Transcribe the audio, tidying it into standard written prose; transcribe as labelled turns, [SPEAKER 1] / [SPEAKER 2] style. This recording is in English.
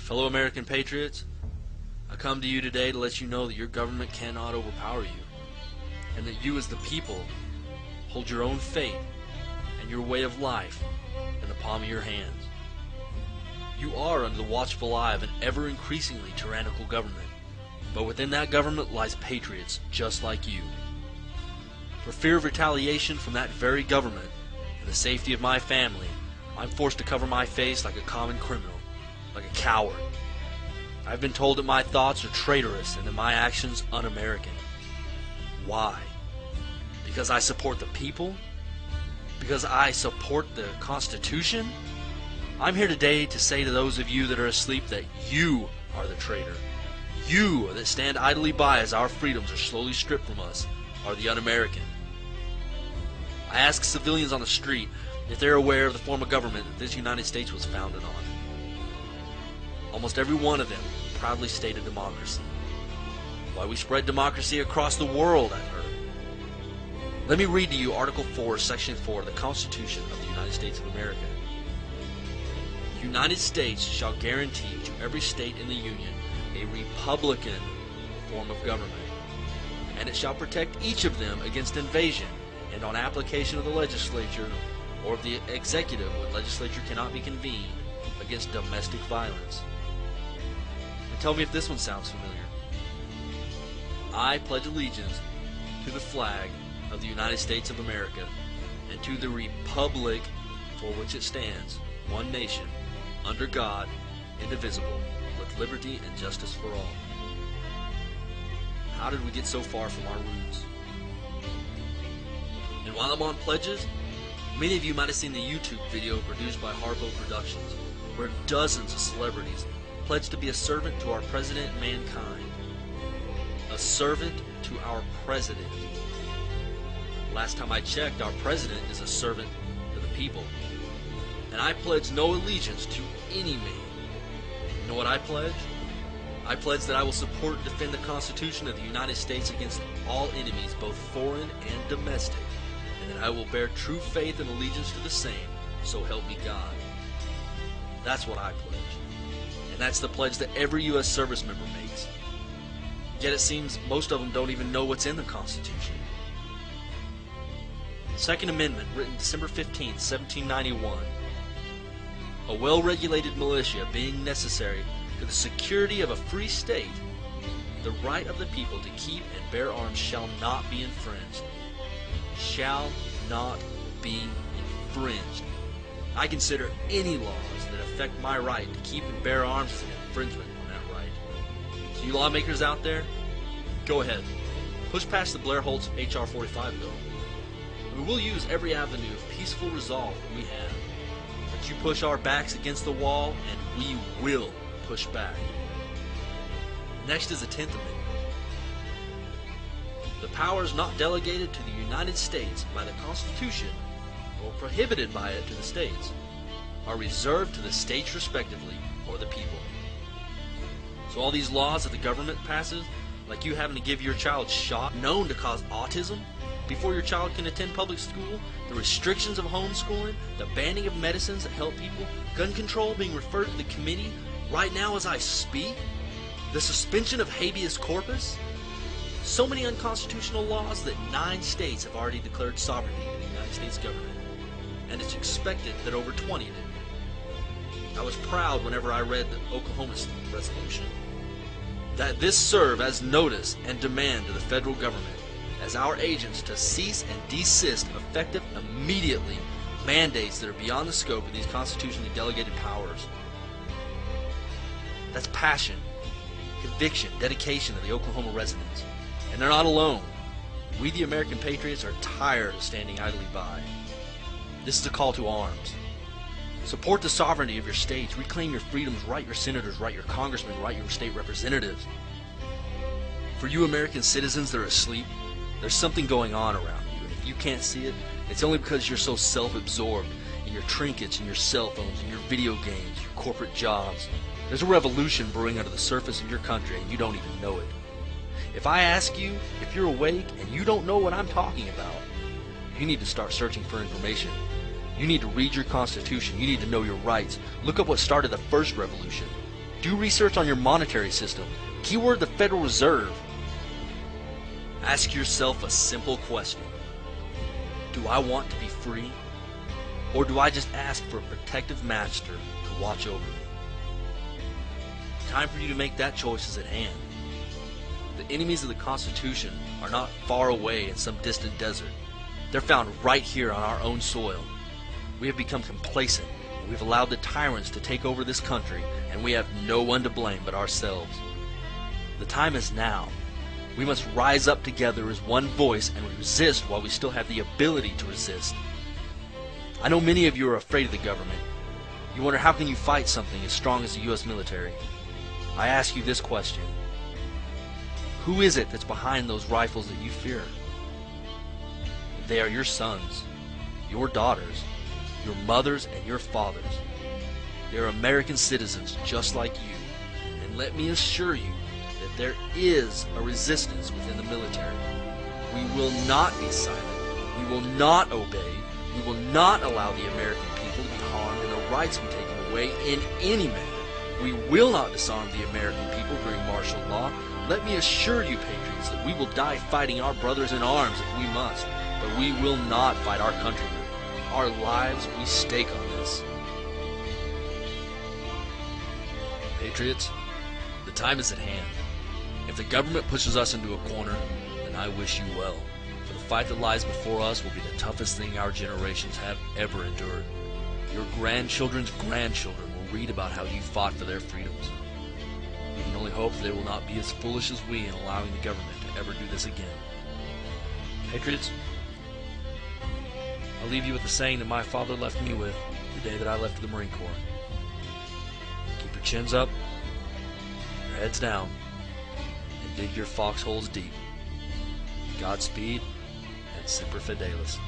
[SPEAKER 1] Fellow American patriots, I come to you today to let you know that your government cannot overpower you, and that you as the people hold your own fate and your way of life in the palm of your hands. You are under the watchful eye of an ever-increasingly tyrannical government, but within that government lies patriots just like you. For fear of retaliation from that very government and the safety of my family, I'm forced to cover my face like a common criminal, like a coward. I've been told that my thoughts are traitorous and that my actions un-American. Why? Because I support the people? Because I support the Constitution? I'm here today to say to those of you that are asleep that you are the traitor. You that stand idly by as our freedoms are slowly stripped from us are the un-American. I ask civilians on the street if they're aware of the form of government that this United States was founded on. Almost every one of them proudly stated democracy. Why, we spread democracy across the world, I've heard. Let me read to you Article 4, Section 4 of the Constitution of the United States of America. The United States shall guarantee to every state in the Union a republican form of government, and it shall protect each of them against invasion and on application of the legislature or of the executive when legislature cannot be convened against domestic violence. And tell me if this one sounds familiar. I pledge allegiance to the flag of the United States of America and to the republic for which it stands, one nation, under God, indivisible, with liberty and justice for all. How did we get so far from our roots? And while I'm on pledges, many of you might have seen the YouTube video produced by Harpo Productions, where dozens of celebrities pledged to be a servant to our president, mankind. A servant to our president. Last time I checked, our president is a servant to the people. And I pledge no allegiance to any man. You know what I pledge? I pledge that I will support and defend the Constitution of the United States against all enemies, both foreign and domestic, and that I will bear true faith and allegiance to the same, so help me God. That's what I pledge. And that's the pledge that every U.S. service member makes. Yet it seems most of them don't even know what's in the Constitution. Second Amendment, written December 15, 1791. A well-regulated militia being necessary to the security of a free state, the right of the people to keep and bear arms shall not be infringed. Shall not be infringed. I consider any laws that affect my right to keep and bear arms as an infringement on that right. So you lawmakers out there, go ahead. Push past the Blair Holtz H.R. 45 bill. We will use every avenue of peaceful resolve that we have. But you push our backs against the wall, and we will push back. Next is the 10th Amendment. The powers not delegated to the United States by the Constitution or prohibited by it to the states are reserved to the states respectively or the people. So all these laws that the government passes, like you having to give your child shot known to cause autism before your child can attend public school, the restrictions of homeschooling, the banning of medicines that help people, gun control being referred to the committee right now as I speak, the suspension of habeas corpus, so many unconstitutional laws that 9 states have already declared sovereignty to the United States government, and it's expected that over 20 do. I was proud whenever I read the Oklahoma resolution that this serve as notice and demand to the federal government as our agents to cease and desist effective immediately mandates that are beyond the scope of these constitutionally delegated powers. That's passion, conviction, dedication of the Oklahoma residents. And they're not alone. We, the American patriots, are tired of standing idly by. This is a call to arms. Support the sovereignty of your states. Reclaim your freedoms. Write your senators. Write your congressmen. Write your state representatives. For you American citizens that are asleep, there's something going on around you. And if you can't see it, it's only because you're so self-absorbed in your trinkets and your cell phones and your video games, your corporate jobs. There's a revolution brewing under the surface of your country and you don't even know it. If I ask you if you're awake and you don't know what I'm talking about, you need to start searching for information. You need to read your Constitution. You need to know your rights. Look up what started the first revolution. Do research on your monetary system. Keyword the Federal Reserve. Ask yourself a simple question. Do I want to be free? Or do I just ask for a protective master to watch over me? Time for you to make that choice is at hand. The enemies of the Constitution are not far away in some distant desert. They're found right here on our own soil. We have become complacent. We've allowed the tyrants to take over this country, and we have no one to blame but ourselves. The time is now. We must rise up together as one voice and resist while we still have the ability to resist. I know many of you are afraid of the government. You wonder how can you fight something as strong as the U.S. military. I ask you this question. Who is it that's behind those rifles that you fear? They are your sons, your daughters, your mothers, and your fathers. They are American citizens just like you. And let me assure you that there is a resistance within the military. We will not be silent. We will not obey. We will not allow the American people to be harmed and their rights to be taken away in any manner. We will not disarm the American people during martial law. Let me assure you, patriots, that we will die fighting our brothers in arms if we must, but we will not fight our countrymen. Our lives we stake on this. Patriots, the time is at hand. If the government pushes us into a corner, then I wish you well, for the fight that lies before us will be the toughest thing our generations have ever endured. Your grandchildren's grandchildren will read about how you fought for their freedoms. We can only hope that they will not be as foolish as we in allowing the government to ever do this again. Patriots, I'll leave you with the saying that my father left me with the day that I left the Marine Corps. Keep your chins up, your heads down, and dig your foxholes deep. Godspeed, and Semper Fidelis.